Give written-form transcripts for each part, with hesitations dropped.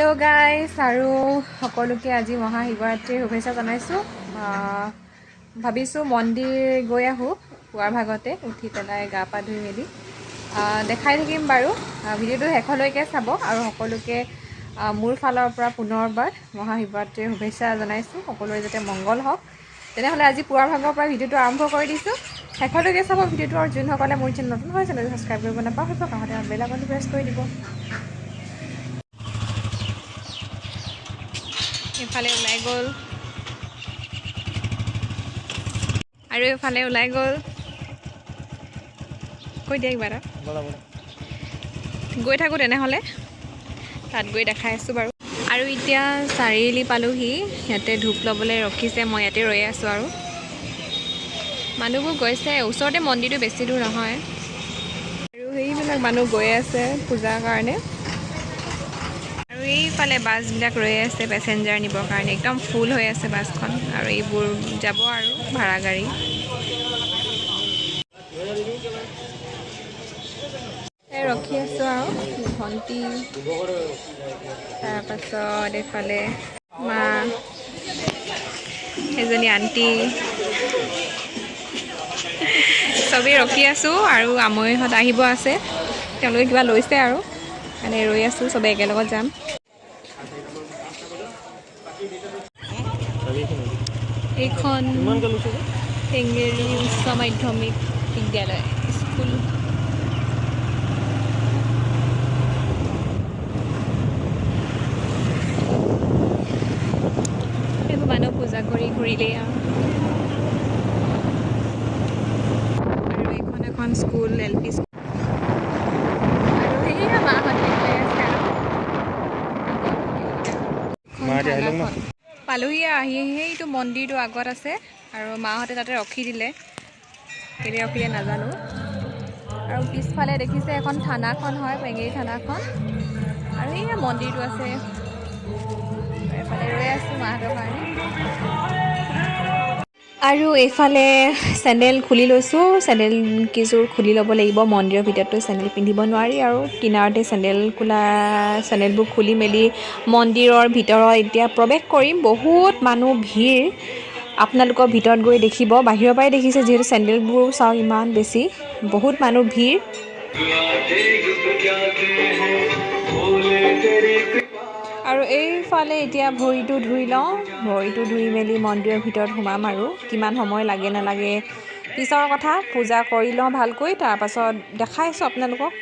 Hello guys, আৰু সকলোকে আজি মহাশিৱৰাত্ৰিৰ শুভেচ্ছা জনাইছোঁ। ভাবিছোঁ মন্দিৰ গৈ আহোঁ পুৱাৰ ভাগতে উঠি পেলাই গা পা ধুই মেলি দেখাই থাকিম বাৰু। ভিডিঅ'টো শেষলৈকে চাব আৰু সকলোকে মোৰ ফালৰ পৰা পুনৰবাৰ মহাশিৱৰাত্ৰিৰ শুভেচ্ছা জনাইছোঁ। সকলোৰে যাতে মংগল হওক। তেনেহ'লে আজি পুৱাৰ ভাগৰ পৰা ভিডিঅ'টো আৰম্ভ কৰি দিছোঁ। শেষলৈকে চাব ভিডিঅ'টো, আৰু যোনসকলে মোৰ চেনেল নতুন হয় চেনেলটো ছাবস্ক্ৰাইব কৰিব নাপাহৰিব, কাষতে বেল আইকনটো প্ৰেছ কৰি দিব। এফালে ওলাই গ'ল আৰু এফালে ওলাই গ'ল, কৈ দিয়া কিবা এটা। গৈ থাকোঁ তেনেহ'লে, তাত গৈ দেখাই আছোঁ বাৰু। আৰু এতিয়া চাৰিআলি পালোহি, ইয়াতে ধূপ ল'বলৈ ৰখিছে, মই ইয়াতে ৰৈ আছোঁ। আৰু মানুহবোৰ গৈছে, ওচৰতে মন্দিৰটো বেছি দূৰ নহয়, আৰু সেইবিলাক মানুহ গৈ আছে পূজাৰ কাৰণে। আৰু এইফালে বাছবিলাক ৰৈ আছে পেচেঞ্জাৰ নিবৰ কাৰণে, একদম ফুল হৈ আছে বাছখন, আৰু এইবোৰ যাব আৰু ভাড়া গাড়ী। ৰখি আছোঁ আৰু ভণ্টি, তাৰপাছত এইফালে মা, এজনী আণ্টি, চবেই ৰখি আছোঁ। আৰু আমৈহঁত আহিব আছে, তেওঁলোকে কিবা লৈছে আৰু মানে ৰৈ আছোঁ, চবেই একেলগত যাম। এইখন টেংগেৰী উচ্চ মাধ্যমিক বিদ্যালয় স্কুল। এইবোৰ মানুহ পূজা কৰি ঘূৰিলেই আৰু এইখন এখন স্কুল, LP স্কুল। আৰু সেয়া মাহঁতে গৈ আছে আৰু পালোহি। আহি সেইটো মন্দিৰটো আগত আছে, আৰু মাহঁতে তাতে ৰখি দিলে, কেলৈ ৰখিলে নাজানো। আৰু পিছফালে দেখিছে এখন থানাখন হয়, বেঙেৰী থানাখন, আৰু এই মন্দিৰটো আছে। এইফালে ৰৈ আছোঁ মাহঁতৰ কাৰণে। আৰু এইফালে চেণ্ডেল খুলি লৈছোঁ, চেণ্ডেল কেইযোৰ খুলি ল'ব লাগিব। মন্দিৰৰ ভিতৰততো চেণ্ডেল পিন্ধিব নোৱাৰি, আৰু কিনাৰতে চেণ্ডেলবোৰ খুলি মেলি মন্দিৰৰ ভিতৰত এতিয়া প্ৰৱেশ কৰিম। বহুত মানুহ ভিৰ, আপোনালোকৰ ভিতৰত গৈ দেখিব, বাহিৰৰ পৰাই দেখিছে যিহেতু। চেণ্ডেলবোৰ চাওক ইমান বেছি, বহুত মানুহ ভিৰ। আৰু এইফালে এতিয়া ভৰিটো ধুই লওঁ, ভৰিটো ধুই মেলি মন্দিৰৰ ভিতৰত সোমাম। আৰু কিমান সময় লাগে নালাগে পিছৰ কথা, পূজা কৰি লওঁ ভালকৈ, তাৰপাছত দেখাইছোঁ আপোনালোকক।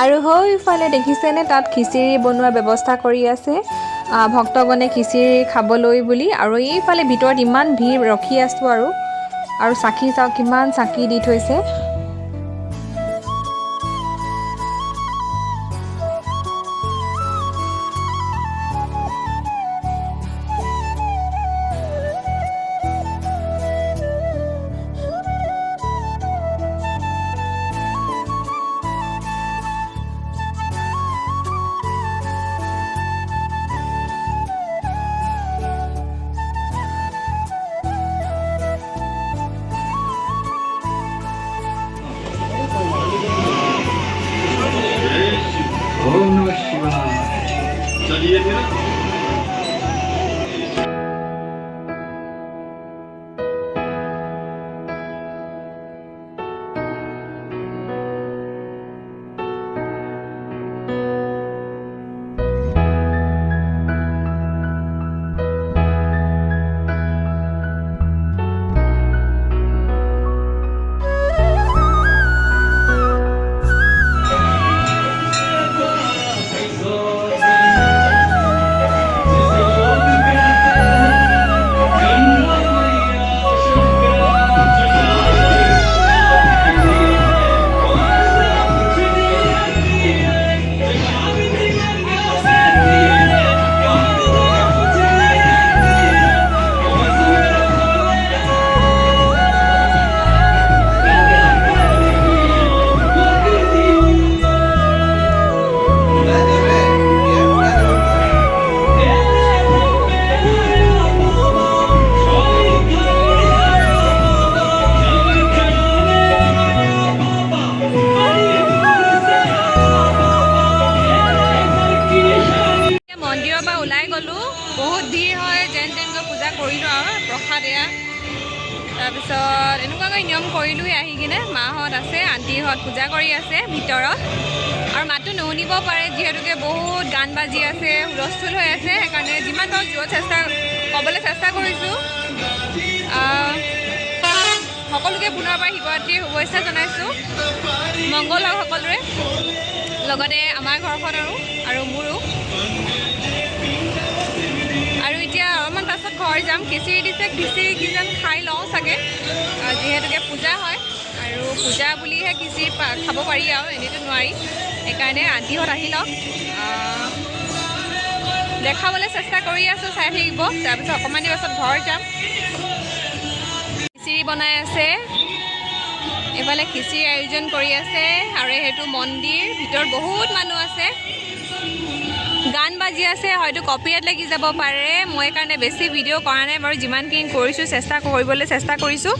আৰু সেইফালে দেখিছেনে, তাত খিচিৰি বনোৱাৰ ব্যৱস্থা কৰি আছে ভক্তগণে খিচিৰি খাবলৈ বুলি। আৰু এইফালে ভিতৰত ইমান ভিৰ, ৰখি আছোঁ। আৰু চাকি চাওক, কিমান চাকি দি থৈছে। বহুত ভিৰ হয় যেন তেনকৈ পূজা কৰিলোঁ আৰু প্ৰসাদ এয়া তাৰপিছত এনেকুৱাকৈ নিয়ম কৰিলোঁ আহি কিনে মাহঁত আছে আণ্টিহঁত পূজা কৰি আছে ভিতৰত আৰু মাতটো নুশুনিব পাৰে যিহেতুকে বহুত গান বাজি আছে হুলস্থুল হৈ আছে সেইকাৰণে যিমান পাৰোঁ জোৰত ক'বলৈ চেষ্টা কৰিছোঁ সকলোকে পুনৰবাৰ শিৱৰাত্ৰিৰ শুভেচ্ছা জনাইছোঁ মংগল হওক সকলোৰে লগতে আমাৰ ঘৰখন আৰু মোৰো আৰু এতিয়া অলপমান পাছত ঘৰ যাম খিচিৰি দিছে খিচিৰি কিজান খাই লওঁ চাগে যিহেতুকে পূজা হয় আৰু পূজা বুলিহে খিচিৰি খাব পাৰি আৰু এনেইতো নোৱাৰি সেইকাৰণে আণ্টিহঁত আহি লওক দেখাবলৈ চেষ্টা কৰি আছোঁ চাই থাকিব তাৰপিছত অকণমান দেৰি পাছত ঘৰ যাম খিচিৰি বনাই আছে এইফালে খিচিৰি আয়োজন কৰি আছে আৰু সেইটো মন্দিৰ ভিতৰত বহুত মানুহ আছে গান বাজি আছে হয়তো কপিৰাইট লাগি যাব পাৰে মই কাৰণে বেছি ভিডিঅ' কৰা নাই বাৰু যিমানখিনি কৰিছোঁ কৰিবলৈ চেষ্টা কৰিছোঁ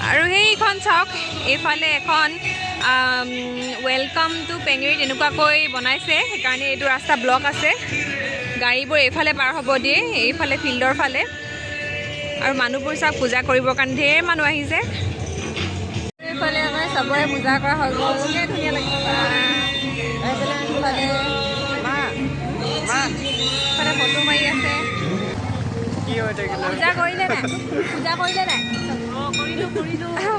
আৰু সেইখন চাওক এইফালে এখন ৱেলকাম টু পেঙেৰিত এনেকুৱাকৈ বনাইছে সেইকাৰণে এইটো ৰাস্তা ব্লক আছে গাড়ীবোৰ এইফালে পাৰ হ'ব দিয়ে এইফালে ফিল্ডৰ ফালে আৰু মানুহবোৰ চাওক পূজা কৰিবৰ কাৰণে ঢেৰ মানুহ আহিছে এইফালে আমাৰ চবৰে পূজা কৰা হৈ গ'ল ধুনীয়া লাগিব এইফালে ফটো মাৰি আছে পূজা কৰিলে নাই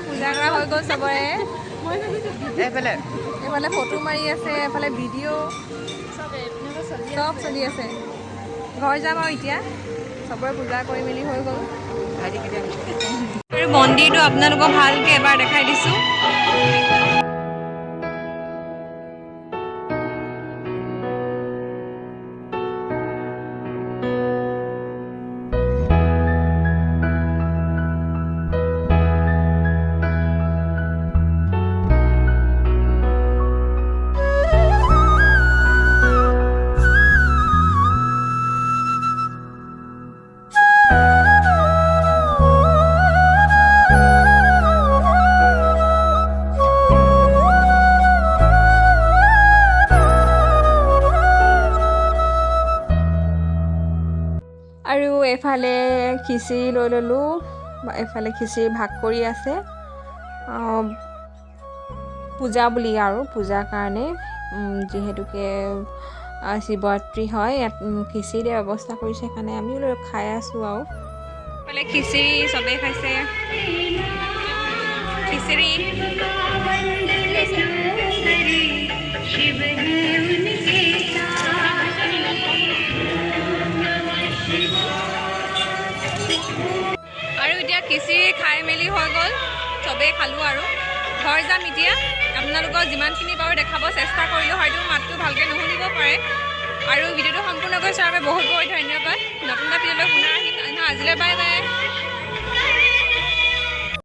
পূজা কৰা হৈ গ'ল চবৰে এইফালে ফটো মাৰি আছে এইফালে ভিডিঅ' চব চলি আছে ঘৰ যাম আৰু এতিয়া চবৰে পূজা কৰি মেলি হৈ গ'ল আৰু মন্দিৰটো আপোনালোকক ভালকৈ এবাৰ দেখাই দিছোঁ আৰু এফালে খিচিৰি লৈ ল'লোঁ এফালে খিচিৰি ভাগ কৰি আছে পূজা বুলি আৰু পূজাৰ কাৰণে যিহেতুকে শিৱৰাত্ৰি হয় ইয়াত খিচিৰি দিয়া ব্যৱস্থা কৰিছে সেইকাৰণে আমি খাই আছোঁ আৰু এফালে খিচিৰি চবেই খাইছে খিচিৰি আৰু এতিয়া খিচিৰি খাই মেলি হৈ গ'ল চবেই খালোঁ আৰু ঘৰ যাম এতিয়া আপোনালোকক যিমানখিনি পাৰোঁ দেখাব চেষ্টা কৰিলোঁ হয়তো মাতটো ভালকৈ নুশুনিব পাৰে আৰু ভিডিঅ'টো সম্পূৰ্ণকৈ চোৱাৰ বাবে বহুত বহুত ধন্যবাদ নতুন এটা ভিডিঅ'লৈ পুনৰ আহিম আজিলৈ বাই বাই